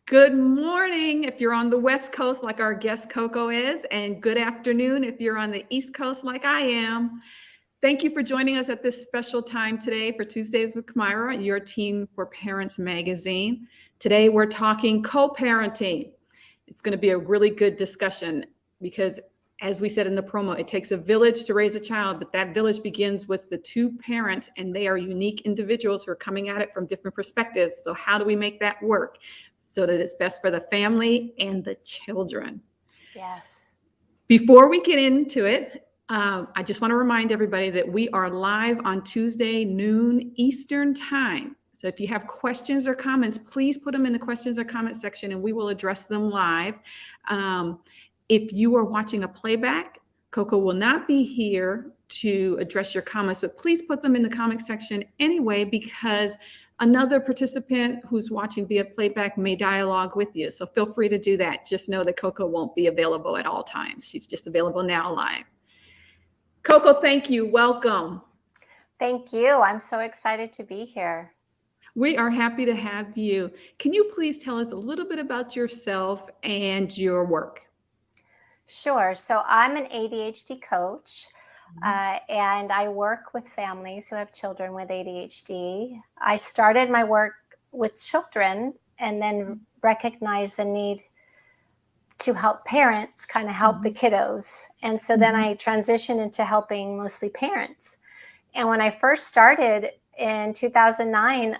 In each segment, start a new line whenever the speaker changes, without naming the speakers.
Good morning if you're on the West Coast, like our guest Coco is, and good afternoon if you're on the East Coast, like I am. Thank you for joining us at this special time today for Tuesdays with Myra, your Teen for Parents magazine. Today we're talking co-parenting. It's going to be a really good discussion because, as we said in the promo, it takes a village to raise a child, but that village begins with the two parents, and they are unique individuals who are coming at it from different perspectives. So how do we make that work so that it's best for the family and the children?
Yes.
Before we get into it, I just want to remind everybody that we are live on Tuesday, noon Eastern time. So if you have questions or comments, please put them in the questions or comments section and we will address them live. If you are watching a playback, Coco will not be here to address your comments, but please put them in the comment section anyway, because another participant who's watching via playback may dialogue with you. So feel free to do that. Just know that Coco won't be available at all times. She's just available now live. Coco, thank you. Welcome.
Thank you. I'm so excited to be here.
We are happy to have you. Can you please tell us a little bit about yourself and your work?
Sure. So I'm an ADHD coach, and I work with families who have children with ADHD. I started my work with children and then recognized the need to help parents kind of help the kiddos. And so then I transitioned into helping mostly parents. And when I first started in 2009,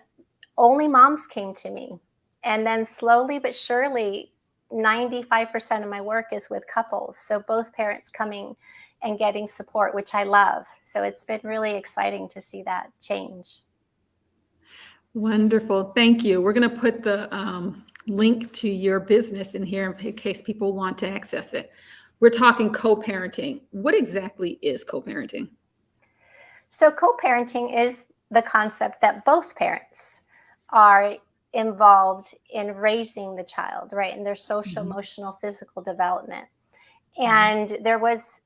only moms came to me. And then slowly but surely, 95% of my work is with couples. So both parents coming and getting support, which I love. So it's been really exciting to see that change.
Wonderful. Thank you. We're going to put the link to your business in here in case people want to access it. We're talking co-parenting. What exactly is co-parenting?
So co-parenting is the concept that both parents are involved in raising the child, right? In their social, emotional, physical development. And there was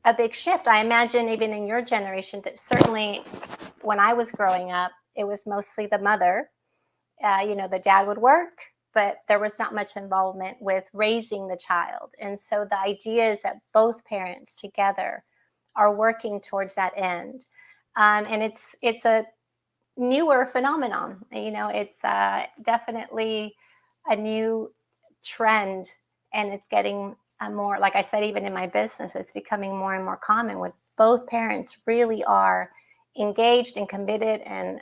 a big shift. I imagine even in your generation, certainly when I was growing up, it was mostly the mother. The dad would work, but there was not much involvement with raising the child. And so the idea is that both parents together are working towards that end. And it's a newer phenomenon. It's definitely a new trend, and it's getting more, like I said, even in my business, it's becoming more and more common with both parents really are engaged and committed and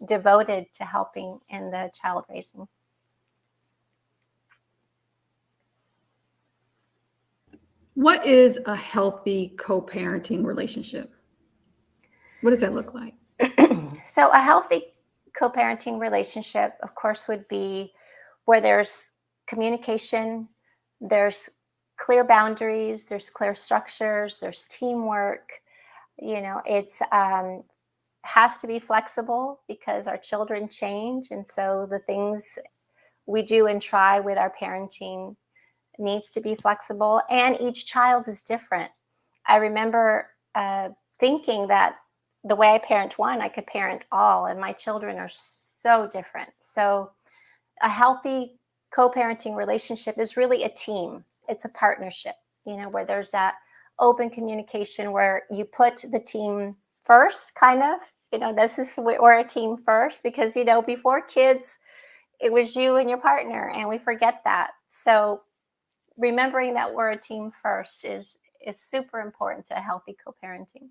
devoted to helping in the child raising.
What is a healthy co-parenting relationship? What does that look like?
So a healthy co-parenting relationship, of course, would be where there's communication, there's clear boundaries, there's clear structures, there's teamwork. It's has to be flexible because our children change. And so the things we do and try with our parenting needs to be flexible, and each child is different. I remember thinking that the way I parent one, I could parent all, and my children are so different. So a healthy co-parenting relationship is really a team. It's a partnership, where there's that open communication where you put the team first, kind of. We're a team first because, before kids, it was you and your partner, and we forget that. So remembering that we're a team first is super important to healthy co-parenting.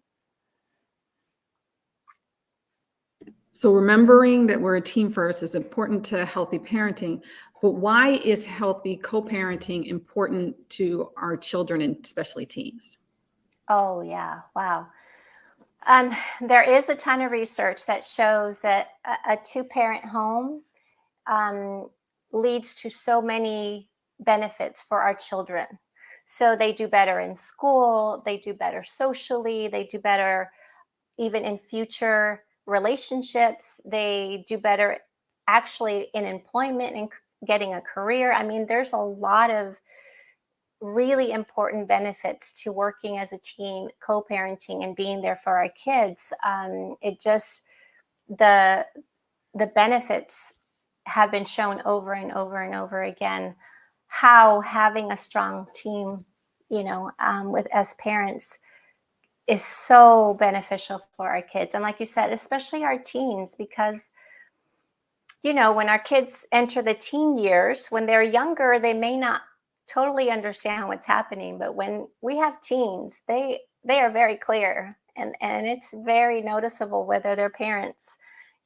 So remembering that we're a team first is important to healthy parenting, but why is healthy co-parenting important to our children and especially teens?
Oh, yeah. Wow. There is a ton of research that shows that a two-parent home leads to so many benefits for our children. So they do better in school, they do better socially, they do better even in future relationships, they do better actually in employment and getting a career. I mean, there's a lot of really important benefits to working as a team, co-parenting, and being there for our kids. The benefits have been shown over and over and over again how having a strong team, with as parents is so beneficial for our kids. And like you said, especially our teens, because when our kids enter the teen years, when they're younger, they may not totally understand what's happening. But when we have teens, they are very clear, and it's very noticeable whether their parents,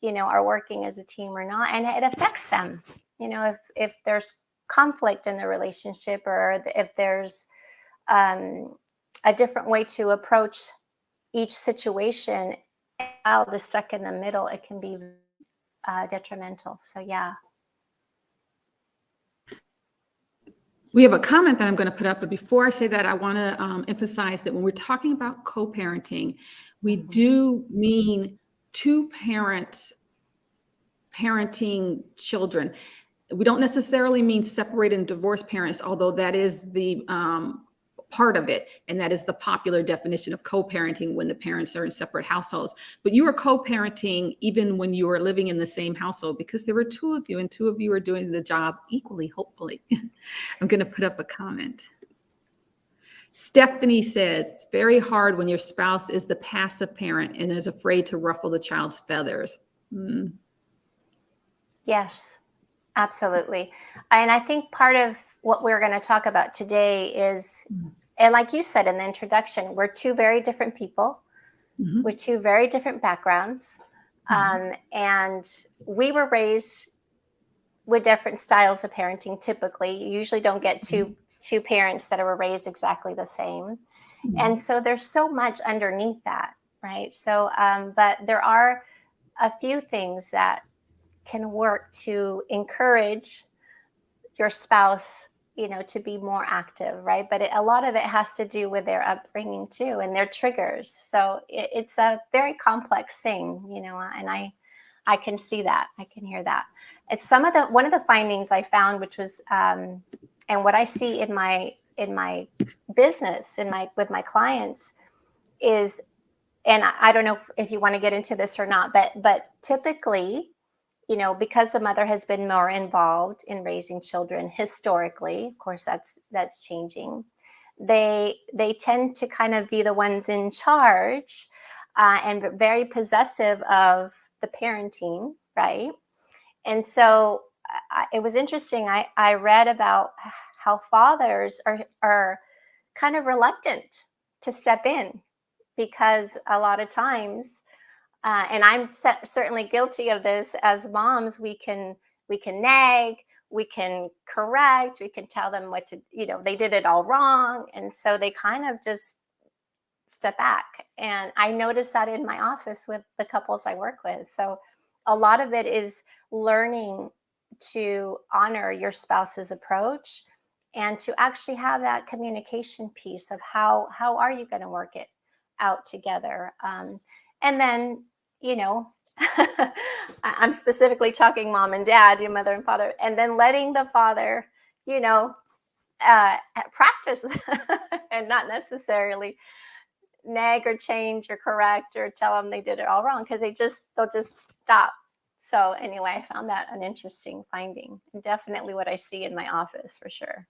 are working as a team or not, and it affects them. If there's conflict in the relationship, or if there's a different way to approach each situation, and the child is stuck in the middle, it can be detrimental. So yeah.
We have a comment that I'm going to put up, but before I say that, I want to emphasize that when we're talking about co-parenting, we do mean two parents parenting children. We don't necessarily mean separated and divorced parents, although that is the part of it, and that is the popular definition of co-parenting when the parents are in separate households. But you are co-parenting even when you are living in the same household, because there were two of you, and two of you are doing the job equally, hopefully. I'm going to put up a comment. Stephanie says, it's very hard when your spouse is the passive parent and is afraid to ruffle the child's feathers.
Yes, absolutely. And I think part of what we're going to talk about today is, and like you said in the introduction, we're two very different people with two very different backgrounds. And we were raised with different styles of parenting. Typically, you usually don't get two parents that were raised exactly the same. And so there's so much underneath that, right? So, but there are a few things that can work to encourage your spouse, to be more active, right? But a lot of it has to do with their upbringing too, and their triggers. So it's a very complex thing, and I can see that. I can hear that. It's one of the findings I found, which was, and what I see in my business, with my clients is, and I don't know if you want to get into this or not, but typically, because the mother has been more involved in raising children historically, of course that's changing. They tend to kind of be the ones in charge, and very possessive of the parenting, right? And so it was interesting. I read about how fathers are kind of reluctant to step in, because a lot of times, and I'm certainly guilty of this, as moms, we can nag, we can correct, we can tell them what to, they did it all wrong. And so they kind of just step back. And I noticed that in my office with the couples I work with. So a lot of it is learning to honor your spouse's approach, and to actually have that communication piece of how are you going to work it out together. And then, I'm specifically talking mom and dad, your mother and father, and then letting the father, practice and not necessarily nag or change or correct or tell them they did it all wrong, because they'll just stop. So anyway, I found that an interesting finding, and definitely what I see in my office for sure.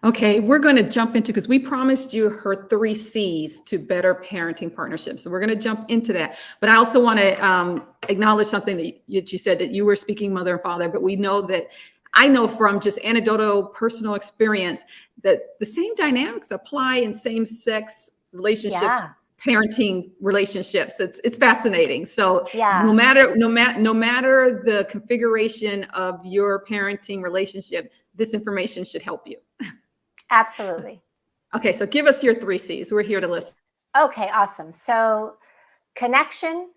Okay, we're going to jump into, because we promised you her 3 C's to better parenting partnerships. So we're going to jump into that. But I also want to acknowledge something that you said, that you were speaking mother and father, but we know that, I know from just anecdotal personal experience, that the same dynamics apply in same-sex relationships,
Yeah.
parenting relationships. It's fascinating. So
Yeah.
no matter the configuration of your parenting relationship, this information should help you.
Absolutely.
Okay, so give us your 3 C's. We're here to listen.
Okay, awesome. So connection,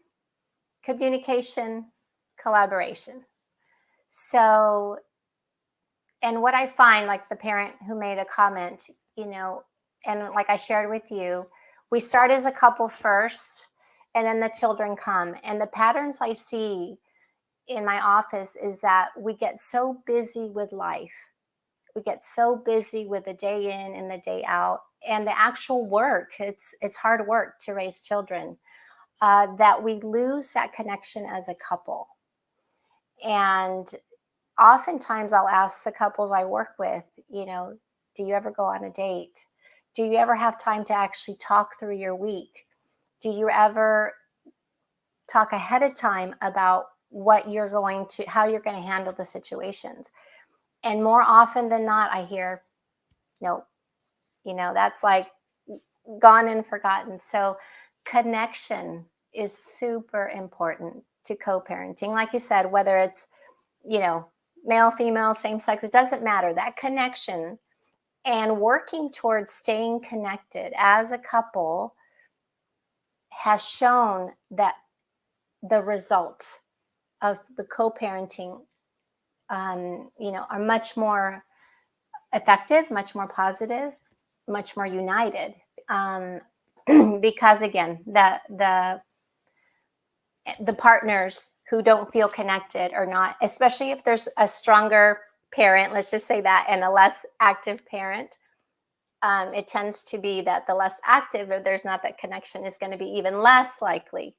communication, collaboration. So, and what I find, like the parent who made a comment, and like I shared with you, we start as a couple first, and then the children come. And the patterns I see in my office is that we get so busy with life. We get so busy with the day in and the day out, and the actual work. It's hard work to raise children, that we lose that connection as a couple. And oftentimes I'll ask the couples I work with, do you ever go on a date? Do you ever have time to actually talk through your week? Do you ever talk ahead of time about how you're going to handle the situations? And more often than not, I hear, no, that's like gone and forgotten. So connection is super important to co-parenting. Like you said, whether it's, male, female, same sex, it doesn't matter. That connection and working towards staying connected as a couple has shown that the results of the co-parenting, are much more effective, much more positive, much more united. Because again, the partners who don't feel connected or not, especially if there's a stronger parent, let's just say that, and a less active parent, it tends to be that the less active, if there's not that connection, is going to be even less likely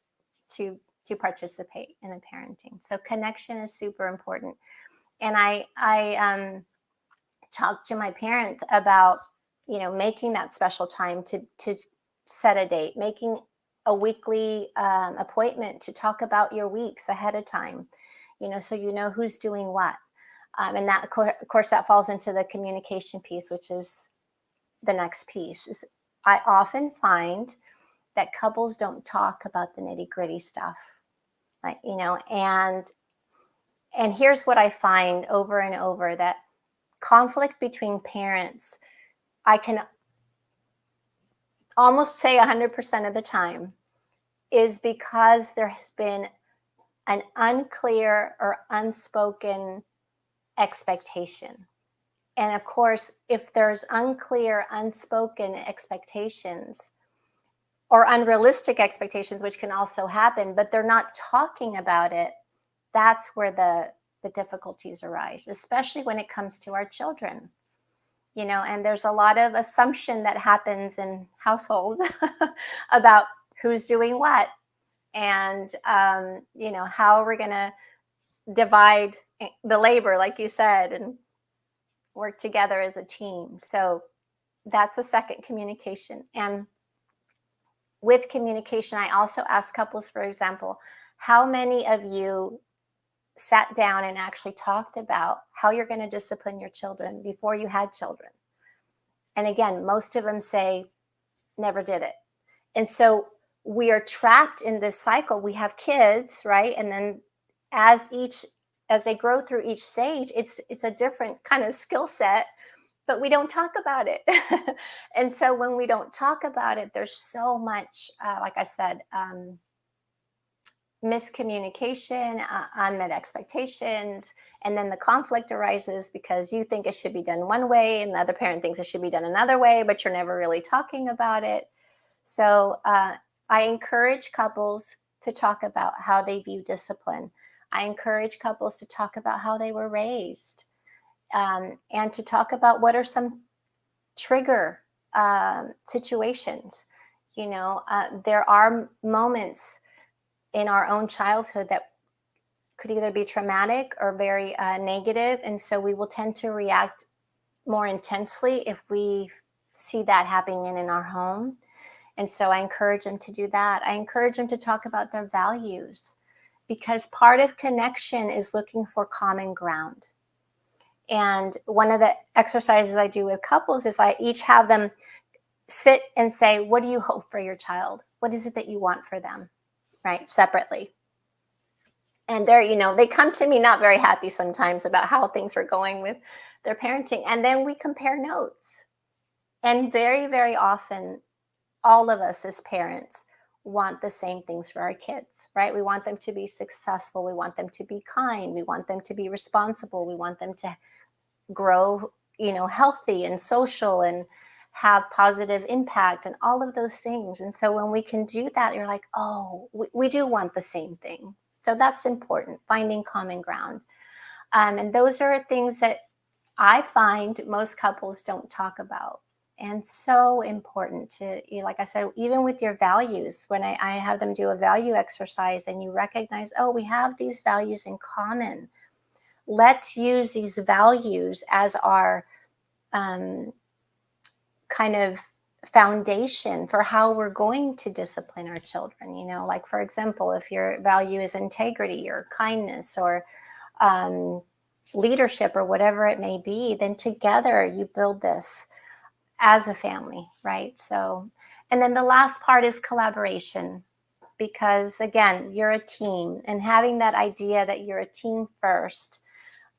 to participate in the parenting. So connection is super important. And I talked to my parents about, making that special time to set a date, making a weekly appointment to talk about your weeks ahead of time, so who's doing what. And that, of course, that falls into the communication piece, which is the next piece. Is I often find that couples don't talk about the nitty-gritty stuff, and here's what I find over and over, that conflict between parents, I can almost say 100% of the time, is because there has been an unclear or unspoken expectation. And of course, if there's unclear, unspoken expectations or unrealistic expectations, which can also happen, but they're not talking about it, that's where the difficulties arise, especially when it comes to our children. And there's a lot of assumption that happens in households about who's doing what, and how we're going to divide the labor, like you said, and work together as a team. So that's a second, communication. And with communication, I also ask couples, for example, how many of you sat down and actually talked about how you're going to discipline your children before you had children? And again, most of them say, never did it. And so we are trapped in this cycle. We have kids, right? And then as they grow through each stage, it's a different kind of skill set, but we don't talk about it. And so when we don't talk about it, there's so much, like I said, miscommunication, unmet expectations, and then the conflict arises because you think it should be done one way and the other parent thinks it should be done another way, but you're never really talking about it. So I encourage couples to talk about how they view discipline. I encourage couples to talk about how they were raised, and to talk about what are some trigger situations. There are moments in our own childhood that could either be traumatic or very negative. And so we will tend to react more intensely if we see that happening in our home. And so I encourage them to do that. I encourage them to talk about their values, because part of connection is looking for common ground. And one of the exercises I do with couples is I each have them sit and say, what do you hope for your child? What is it that you want for them? Right? Separately. And they come to me not very happy sometimes about how things are going with their parenting. And then we compare notes. And very, very often, all of us as parents want the same things for our kids, right? We want them to be successful. We want them to be kind. We want them to be responsible. We want them to grow, healthy and social and have positive impact and all of those things. And so when we can do that, you're like, oh, we do want the same thing. So that's important, finding common ground. And those are things that I find most couples don't talk about. and so important to, like I said, even with your values, when I have them do a value exercise and you recognize, oh, we have these values in common. Let's use these values as our kind of foundation for how we're going to discipline our children. Like, for example, if your value is integrity or kindness or leadership or whatever it may be, then together you build this as a family, right? So, and then the last part is collaboration, because again, you're a team, and having that idea that you're a team first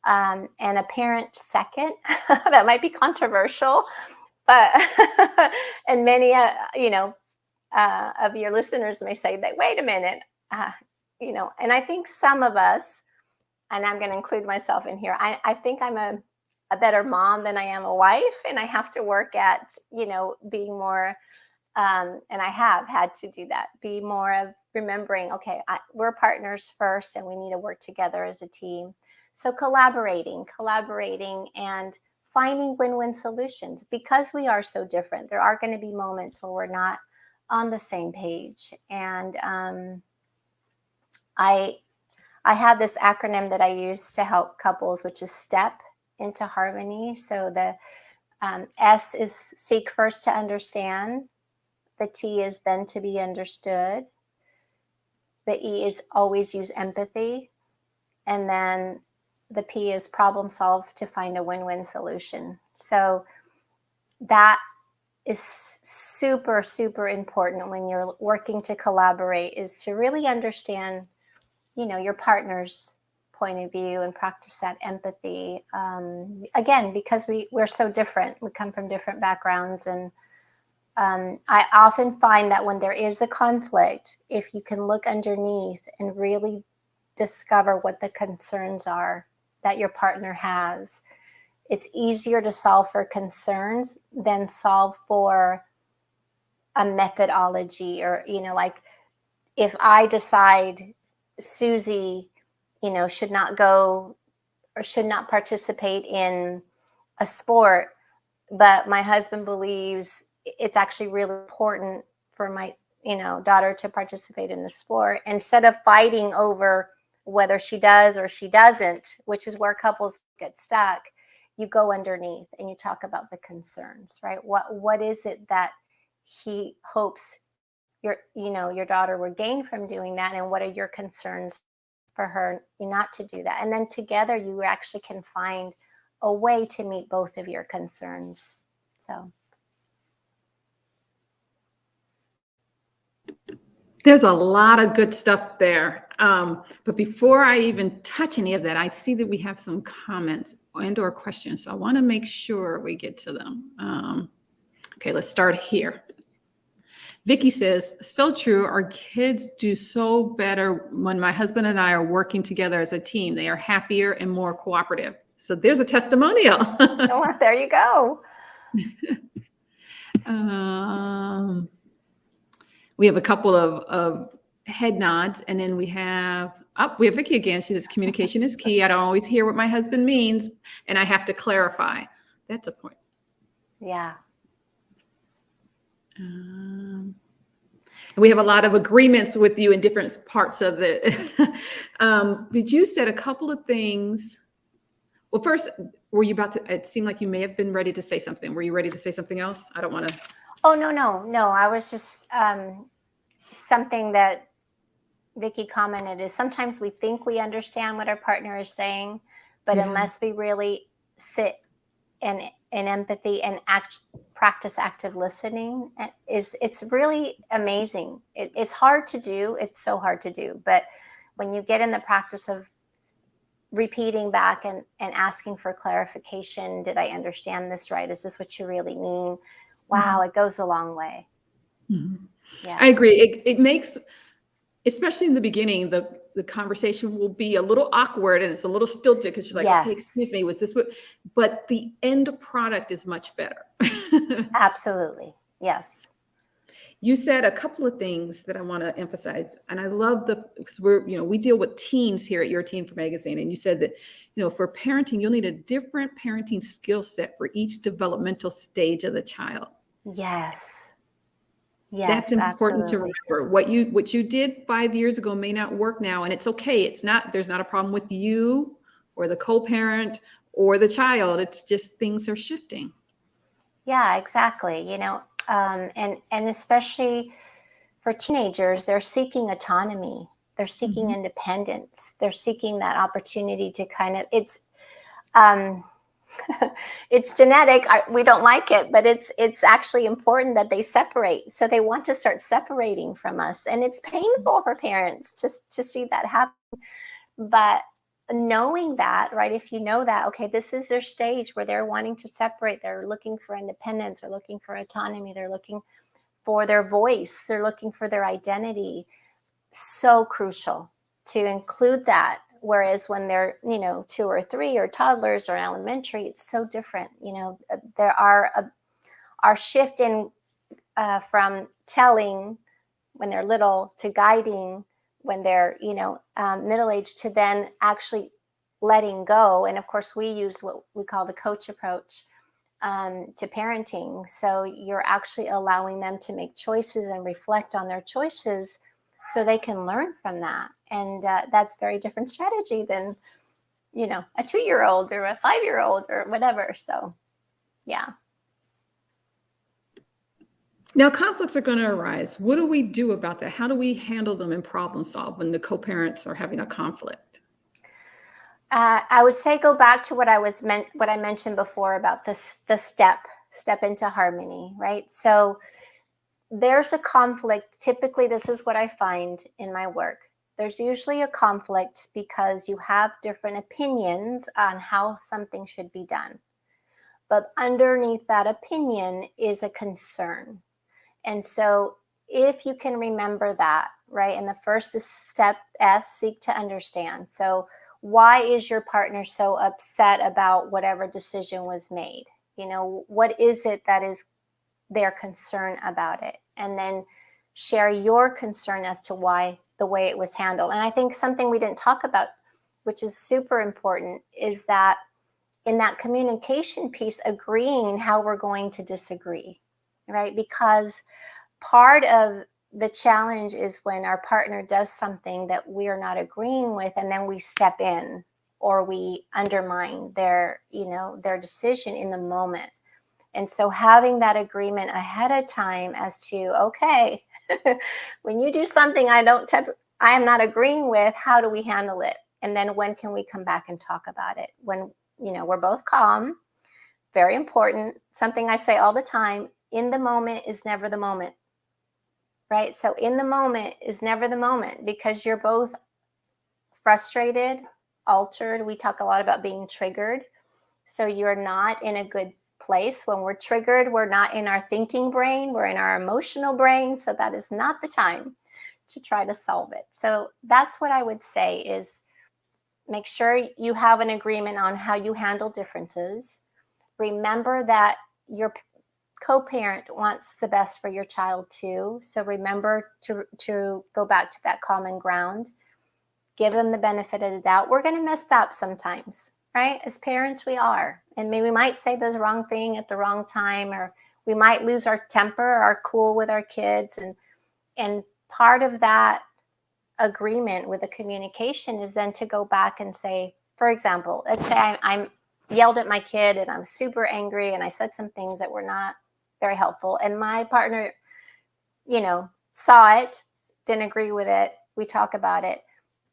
and a parent second, that might be controversial, but and many, of your listeners may say that, wait a minute, and I think some of us, and I'm going to include myself in here, I think I'm a better mom than I am a wife, and I have to work at, being more, and I have had to do that, be more of remembering, okay, we're partners first, and we need to work together as a team. So collaborating, and finding win-win solutions, because we are so different. There are going to be moments where we're not on the same page, and I have this acronym that I use to help couples, which is STEP into harmony. So the S is seek first to understand. The T is then to be understood. The E is always use empathy. And then the P is problem solve to find a win-win solution. So that is super, super important when you're working to collaborate, is to really understand, your partner's point of view and practice that empathy. Again, because we're so different. We come from different backgrounds. And I often find that when there is a conflict, if you can look underneath and really discover what the concerns are that your partner has, it's easier to solve for concerns than solve for a methodology, or, like if I decide Susie, should not go or should not participate in a sport, but my husband believes it's actually really important for my, daughter to participate in the sport. Instead of fighting over whether she does or she doesn't, which is where couples get stuck, you go underneath and you talk about the concerns, right? What is it that he hopes your daughter would gain from doing that, and what are your concerns for her not to do that? And then together you actually can find a way to meet both of your concerns. So
There's a lot of good stuff there. But before I even touch any of that, I see that we have some comments and or questions. So I want to make sure we get to them. Okay, let's start here. Vicky says, so true. Our kids do so better when my husband and I are working together as a team. They are happier and more cooperative. So there's a testimonial.
oh, there you go.
We have a couple of head nods, and then we have Vicky again. She says, communication is key. I don't always hear what my husband means, and I have to clarify. That's a point.
Yeah.
We have a lot of agreements with you in different parts of it. But you said a couple of things. Well, first, were you about to, it seemed like you may have been ready to say something. Were you ready to say something else? I don't want to.
Oh, no. I was just, something that Vicky commented is sometimes we think we understand what our partner is saying, but unless we really sit in empathy and practice active listening, it's really amazing. It's hard to do. It's so hard to do. But when you get in the practice of repeating back and asking for clarification, did I understand this right? Is this what you really mean? Wow, it goes a long way.
Mm-hmm. Yeah. I agree. It makes, especially in the beginning, the conversation will be a little awkward and it's a little stilted because you're like, okay, excuse me, was this what? But the end product is much better.
Absolutely. Yes.
You said a couple of things that I want to emphasize, and I love because we deal with teens here at Your Teen for Magazine, and you said that, for parenting, you'll need a different parenting skill set for each developmental stage of the child.
Yes.
That's
Yes,
important to
absolutely.
remember. What you did 5 years ago may not work now, and it's okay. There's not a problem with you or the co-parent or the child. It's just things are shifting.
Yeah, exactly. And especially for teenagers, they're seeking autonomy. They're seeking independence. They're seeking that opportunity to um, it's genetic. We don't like it, but it's actually important that they separate. So they want to start separating from us, and it's painful for parents to see that happen. But knowing that, right? If you know that, okay, this is their stage where they're wanting to separate. They're looking for independence. They're looking for autonomy. They're looking for their voice. They're looking for their identity. So crucial to include that. Whereas when they're, 2 or 3 or toddlers or elementary, it's so different. There are our shift in from telling when they're little to guiding when they're, middle-aged, to then actually letting go. And of course, we use what we call the coach approach to parenting. So you're actually allowing them to make choices and reflect on their choices so they can learn from that. And that's very different strategy than, a 2-year-old or a 5-year-old or whatever. So, yeah.
Now, conflicts are going to arise. What do we do about that? How do we handle them and problem solve when the co-parents are having a conflict?
I would say go back to what I mentioned before about the step into harmony, right? So there's a conflict. Typically, this is what I find in my work. There's usually a conflict because you have different opinions on how something should be done. But underneath that opinion is a concern. And so if you can remember that, right? And the first step, S, seek to understand. So why is your partner so upset about whatever decision was made? What is it that is their concern about it? And then share your concern as to why the way it was handled. And I think something we didn't talk about, which is super important, is that in that communication piece, agreeing how we're going to disagree, right? Because part of the challenge is when our partner does something that we are not agreeing with, and then we step in or we undermine their decision in the moment. And so having that agreement ahead of time as to, okay, when you do something I am not agreeing with, how do we handle it? And then when can we come back and talk about it? When, we're both calm. Very important. Something I say all the time, in the moment is never the moment. Right? So in the moment is never the moment because you're both frustrated, altered. We talk a lot about being triggered. So you're not in a good place. When we're triggered, we're not in our thinking brain, we're in our emotional brain. So that is not the time to try to solve it. So that's what I would say is make sure you have an agreement on how you handle differences. Remember that your co-parent wants the best for your child too. So remember to go back to that common ground. Give them the benefit of the doubt. We're going to mess up sometimes, right? As parents, we are. And maybe we might say the wrong thing at the wrong time, or we might lose our temper, our cool with our kids. And part of that agreement with the communication is then to go back and say, for example, let's say I'm yelled at my kid and I'm super angry and I said some things that were not very helpful. And my partner, saw it, didn't agree with it. We talk about it.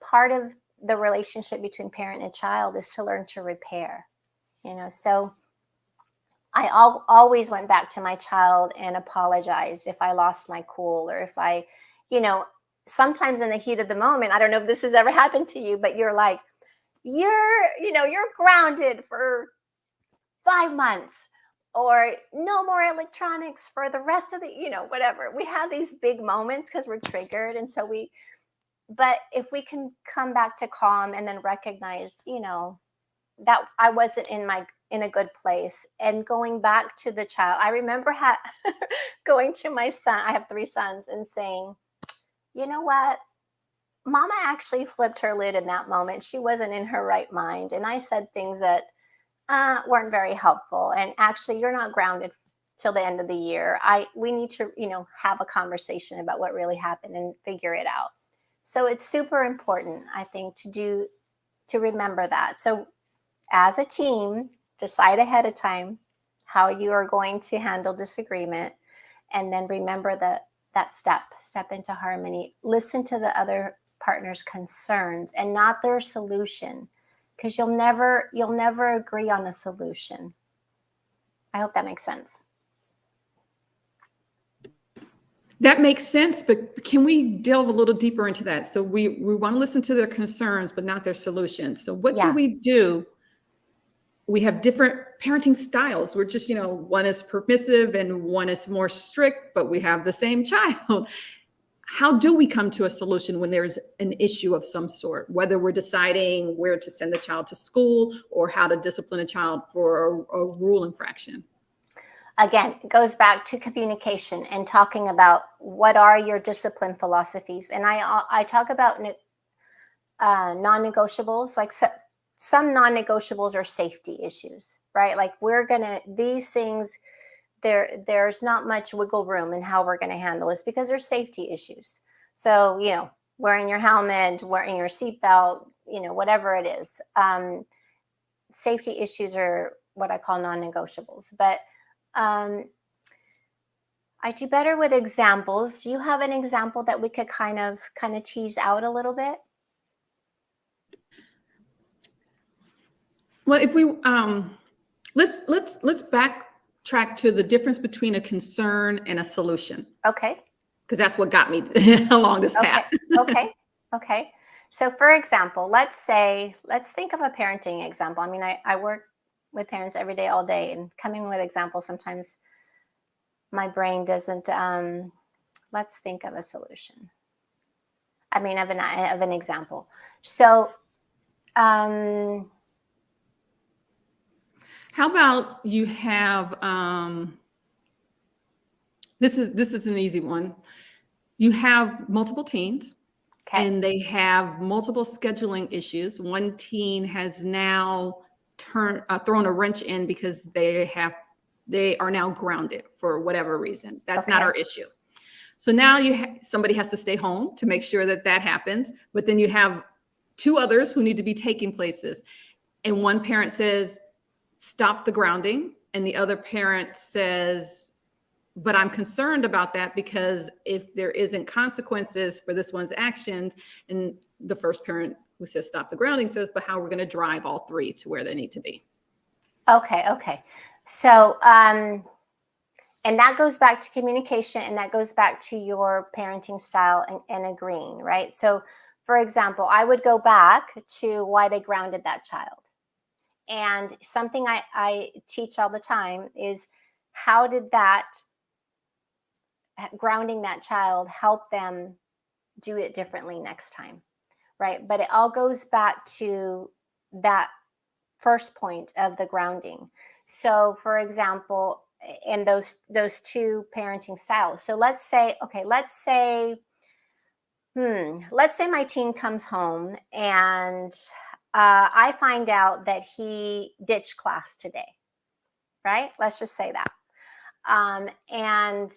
Part of the relationship between parent and child is to learn to repair, So I always went back to my child and apologized if I lost my cool or if I, sometimes in the heat of the moment, I don't know if this has ever happened to you, but you're like, you're grounded for 5 months. Or no more electronics for the rest of the, whatever. We have these big moments because we're triggered. And so but if we can come back to calm and then recognize, I wasn't in a good place. And going back to the child, I remember going to my son, I have 3 sons, and saying, you know what? Mama actually flipped her lid in that moment. She wasn't in her right mind. And I said things that weren't very helpful. And actually, you're not grounded till the end of the year. We need to, have a conversation about what really happened and figure it out. So it's super important, I think, to remember that. So as a team, decide ahead of time how you are going to handle disagreement, and then remember that step into harmony. Listen to the other partner's concerns and not their solution, because you'll never agree on a solution. I hope that makes sense.
That makes sense, but can we delve a little deeper into that? So we want to listen to their concerns, but not their solutions. So what do
Yeah.
we do? We have different parenting styles. We're just, one is permissive and one is more strict, but we have the same child. How do we come to a solution when there's an issue of some sort, whether we're deciding where to send the child to school or how to discipline a child for a rule infraction?
Again, it goes back to communication and talking about what are your discipline philosophies. And I talk about non-negotiables, like some non-negotiables are safety issues, right? Like these things, there's not much wiggle room in how we're going to handle this because there's safety issues. So, wearing your helmet, wearing your seatbelt, whatever it is. Safety issues are what I call non-negotiables. But I do better with examples. Do you have an example that we could kind of tease out a little bit?
Well, if we let's backtrack to the difference between a concern and a solution,
Okay.
because that's what got me along this path.
Okay. So for example, let's think of a parenting example. I mean, I work with parents every day, all day, and coming with examples, sometimes my brain doesn't, let's think of a solution. I mean, of an example. So,
How about you have this is an easy one. You have multiple teens.
okay.
And they have multiple scheduling issues. One teen has now thrown a wrench in because they are now grounded for whatever reason. That's not
Okay.
our issue. So now somebody has to stay home to make sure that happens. But then you have 2 others who need to be taking places. And one parent says, stop the grounding. And the other parent says, but I'm concerned about that because if there isn't consequences for this one's actions, and the first parent who says stop the grounding says, but how are we going to drive all 3 to where they need to be?
Okay. So, and that goes back to communication, and that goes back to your parenting style and agreeing, right? So, for example, I would go back to why they grounded that child. And something I teach all the time is, how did grounding that child help them do it differently next time, right? But it all goes back to that first point of the grounding. So for example, in those 2 parenting styles. So let's say my teen comes home and I find out that he ditched class today, right? Let's just say that. And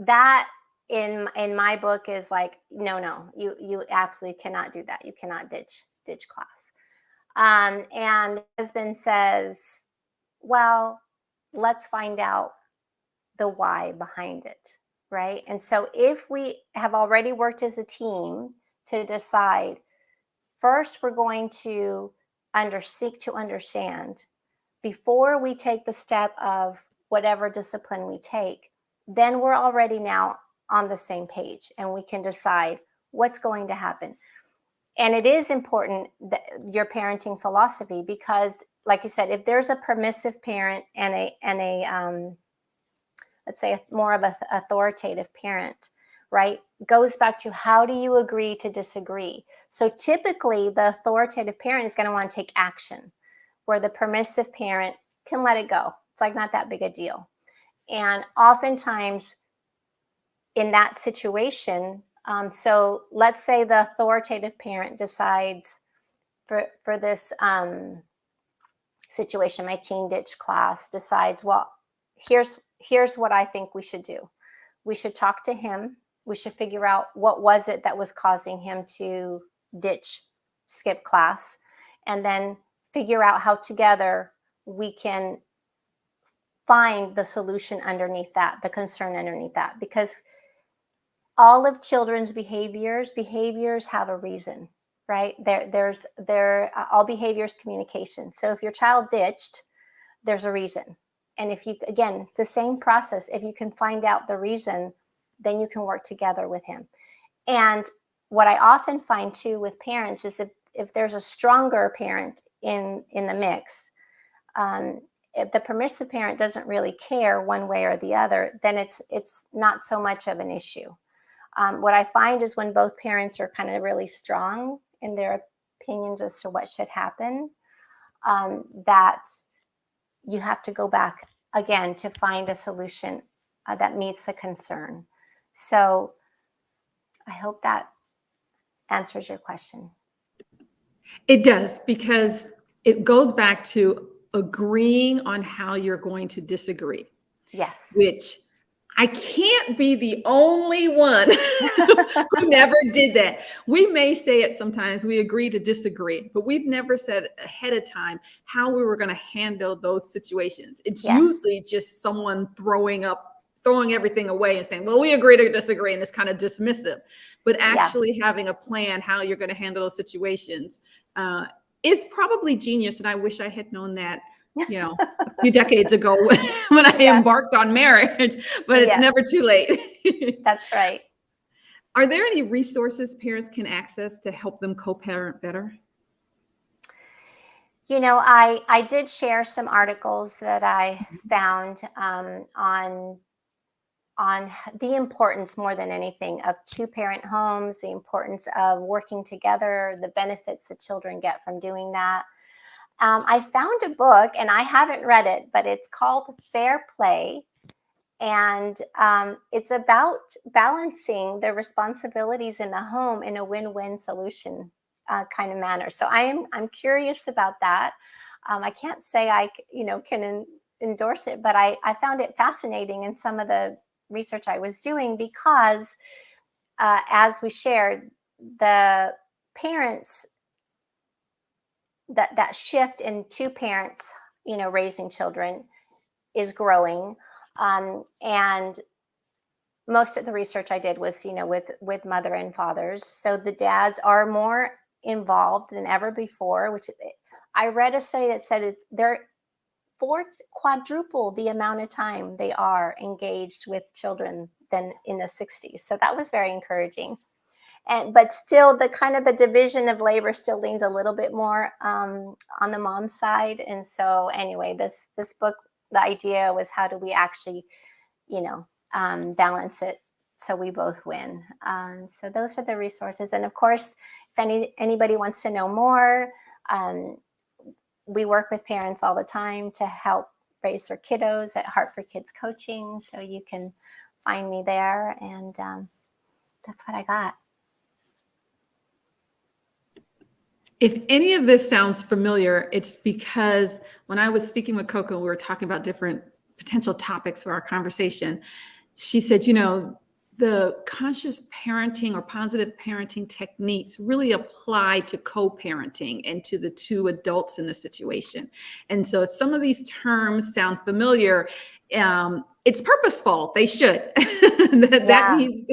that in my book is like, no, you absolutely cannot do that. You cannot ditch class. And husband says, well, let's find out the why behind it, right? And so if we have already worked as a team to decide, first we're going to seek to understand before we take the step of whatever discipline we take, then we're already now on the same page and we can decide what's going to happen. And it is important that your parenting philosophy, because like you said, if there's a permissive parent and a let's say more of an authoritative parent, right? Goes back to, how do you agree to disagree? So typically the authoritative parent is going to want to take action, where the permissive parent can let it go. It's like not that big a deal. And oftentimes in that situation, so let's say the authoritative parent decides for this situation, my teen ditch class decides, well, here's what I think we should do. We should talk to him. We should figure out what was it that was causing him to skip class, and then figure out how together we can find the solution underneath that, the concern underneath that. Because all of children's behaviors have a reason, right? All behaviors communication. So if your child ditched, there's a reason. And if you, again, the same process, if you can find out the reason, then you can work together with him. And what I often find too with parents is if there's a stronger parent in the mix, if the permissive parent doesn't really care one way or the other, then it's not so much of an issue. What I find is when both parents are kind of really strong in their opinions as to what should happen, that you have to go back again to find a solution that meets the concern. So I hope that answers your question.
It does, because it goes back to agreeing on how you're going to disagree.
Yes.
Which I can't be the only one who never did that. We may say it sometimes, we agree to disagree, but we've never said ahead of time how we were going to handle those situations. It's usually just someone throwing everything away and saying, well, we agree to disagree, and it's kind of dismissive. But actually having a plan how you're going to handle those situations is probably genius. And I wish I had known that, a few decades ago when I embarked on marriage, but it's never too late.
That's right.
Are there any resources parents can access to help them co-parent better?
I did share some articles that I found on the importance, more than anything, of two-parent homes, the importance of working together, the benefits that children get from doing that. I found a book, and I haven't read it, but it's called Fair Play. And it's about balancing the responsibilities in the home in a win-win solution kind of manner. So I'm curious about that. I can't say I can endorse it, but I found it fascinating in some of the research I was doing, because as we shared, the parents, that shift in two parents, raising children is growing. And most of the research I did was, with mother and fathers. So the dads are more involved than ever before, which I read a study that said they're quadruple the amount of time they are engaged with children than in the 60s. So that was very encouraging. But still, the division of labor still leans a little bit more on the mom's side. And so anyway, this book, the idea was, how do we actually, balance it so we both win? So those are the resources. And of course, if anybody wants to know more, we work with parents all the time to help raise their kiddos at Heart for Kids Coaching. So you can find me there. And that's what I got.
If any of this sounds familiar, it's because when I was speaking with Coco, we were talking about different potential topics for our conversation. She said, the conscious parenting or positive parenting techniques really apply to co-parenting and to the two adults in the situation. And so if some of these terms sound familiar, it's purposeful. They should. That means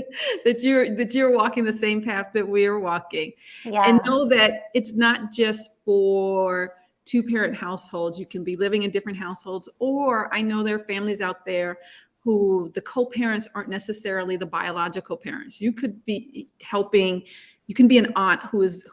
that you're walking the same path that we are walking. And know that it's not just for two-parent households. You can be living in different households, or I know there are families out there who the co-parents aren't necessarily the biological parents. You could be helping. You can be an aunt who is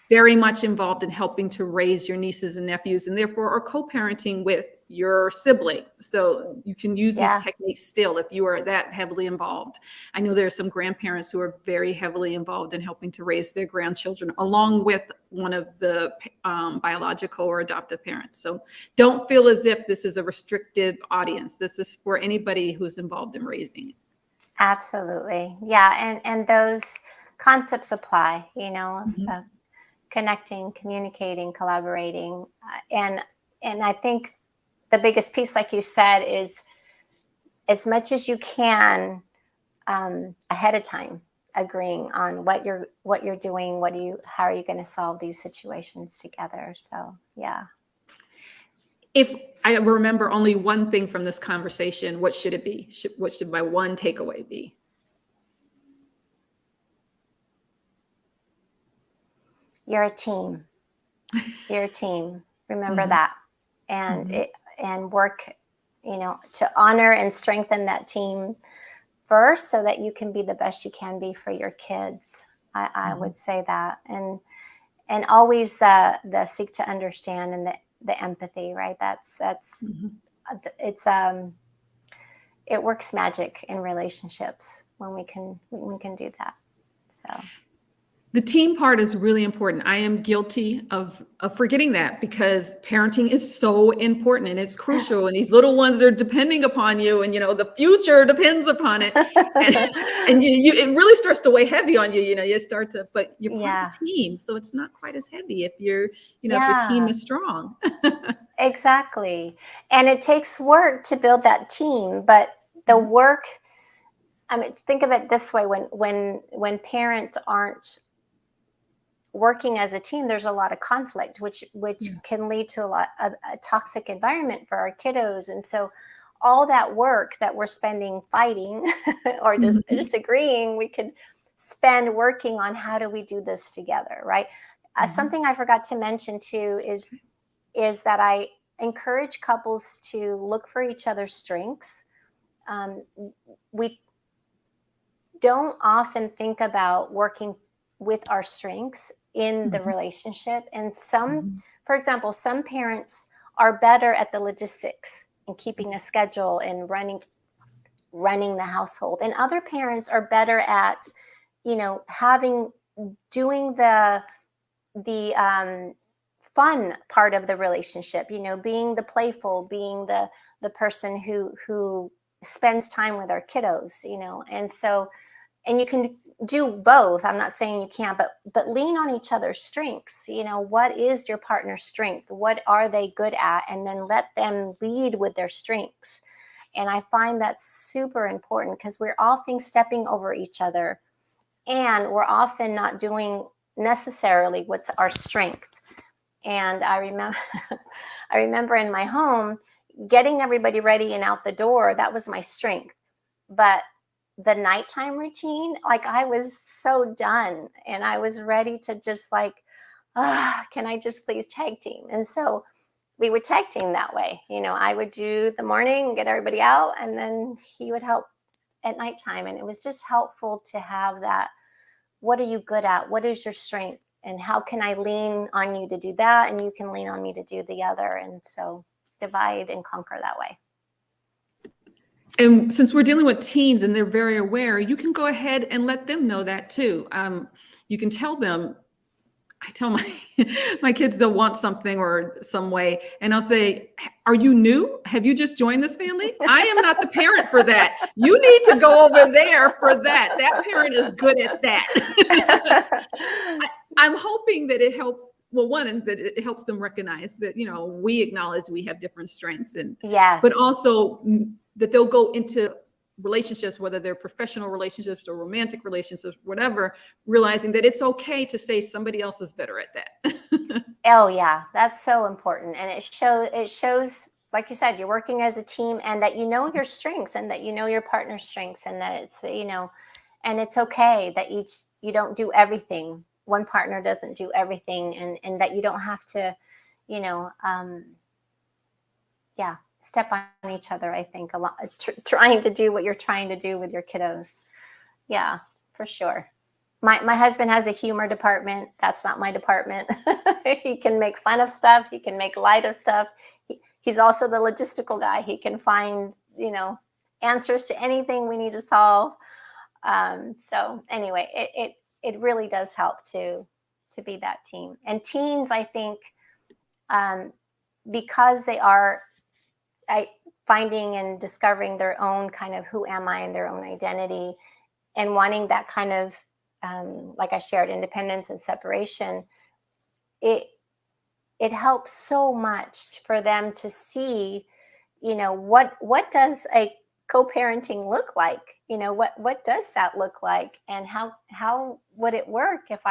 very much involved in helping to raise your nieces and nephews, and therefore are co-parenting with your sibling. So you can use these
Yeah.
techniques still if you are that heavily involved. I know there are some grandparents who are very heavily involved in helping to raise their grandchildren along with one of the biological or adoptive parents. So don't feel as if this is a restricted audience. This is for anybody who's involved in raising it.
Absolutely. Yeah. And those concepts apply,
Mhm.
connecting, communicating, collaborating. And I think the biggest piece, like you said, is as much as you can ahead of time, agreeing on what you're doing, how are you going to solve these situations together. So yeah.
If I remember only one thing from this conversation, what should it be? What should my one takeaway be?
You're a team. You're a team. Remember
Mhm,
that. And
mhm,
work, to honor and strengthen that team first so that you can be the best you can be for your kids. I
mhm,
would say that. And always the seek to understand and the empathy, right? That's
mhm.
it's it works magic in relationships when we can do that. So
The team part is really important. I am guilty of forgetting that because parenting is so important and it's crucial. And these little ones are depending upon you, and the future depends upon it. And, and it really starts to weigh heavy on you. You start to, but you're part of
yeah.
a team, so it's not quite as heavy if if your team
Yeah.
is strong.
Exactly. And it takes work to build that team, but the
Mhm,
work, I mean, think of it this way, when parents aren't working as a team, there's a lot of conflict, which
yeah.
can lead to a toxic environment for our kiddos. And so all that work that we're spending fighting or
Mhm,
disagreeing, we could spend working on how do we do this together, right?
mhm.
Something I forgot to mention too is that I encourage couples to look for each other's strengths. Um, we don't often think about working with our strengths in the
Mhm,
relationship. And
mhm,
for example, some parents are better at the logistics and keeping a schedule and running the household, and other parents are better at, having doing the fun part of the relationship, being the playful, being the person who spends time with our kiddos, and you can do both. I'm not saying you can't, but lean on each other's strengths. What is your partner's strength? What are they good at? And then let them lead with their strengths. And I find that super important because we're often stepping over each other, and we're often not doing necessarily what's our strength. And I remember I remember in my home getting everybody ready and out the door, that was my strength. But the nighttime routine, like, I was so done and I was ready to just like, can I just please tag team? And so we would tag team that way. I would do the morning, get everybody out, and then he would help at nighttime. And it was just helpful to have that. What are you good at? What is your strength? And how can I lean on you to do that? And you can lean on me to do the other. And so divide and conquer that way.
And since we're dealing with teens and they're very aware, you can go ahead and let them know that too. You can tell them, I tell my my kids they'll want something or some way, and I'll say, "Are you new? Have you just joined this family? I am not the parent for that. You need to go over there for that. That parent is good at that." I'm hoping that it helps. Well, one, and that it helps them recognize that we acknowledge we have different strengths, but
Yes.
also that they'll go into relationships, whether they're professional relationships or romantic relationships, whatever, realizing that it's okay to say somebody else is better at that.
Oh yeah, that's so important. And it shows, like you said, you're working as a team, and that your strengths, and that your partner's strengths, and that and it's okay that you don't do everything. One partner doesn't do everything, and that you don't have to, you know, um, yeah, step on each other. I think a lot, trying to do what you're trying to do with your kiddos. Yeah, for sure. My husband has a humor department. That's not my department. He can make fun of stuff. He can make light of stuff. he's also the logistical guy. He can find, answers to anything we need to solve. So anyway, it really does help to be that team. And teens, I think, because they are finding and discovering their own kind of who am I and their own identity, and wanting that kind of, like I shared, independence and separation, it helps so much for them to see, what does a co-parenting look like? What does that look like, and how would it work if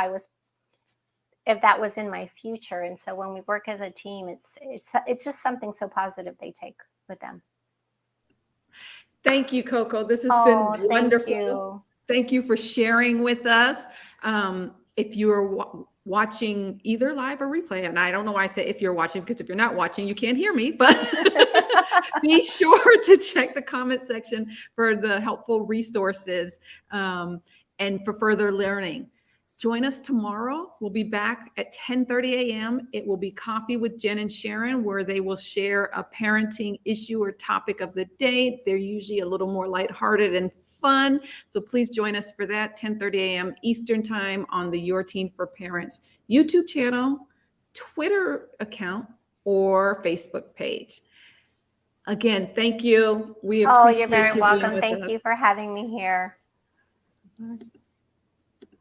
that was in my future? And so when we work as a team, it's just something so positive they take with them.
Thank you, Coco. This has
Oh,
been
thank
wonderful.
you.
Thank you for sharing with us. If you are watching either live or replay, and I don't know why I say if you're watching, because if you're not watching, you can't hear me, but be sure to check the comment section for the helpful resources and for further learning. Join us tomorrow. We'll be back at 10:30 a.m. It will be Coffee with Jen and Sharon, where they will share a parenting issue or topic of the day. They're usually a little more lighthearted and fun. So please join us for that, 10:30 a.m. Eastern Time on the Your Teen for Parents YouTube channel, Twitter account, or Facebook page. Again, thank you. We appreciate
you're very
you
welcome.
being with
Thank
us.
you for having me here.
All right.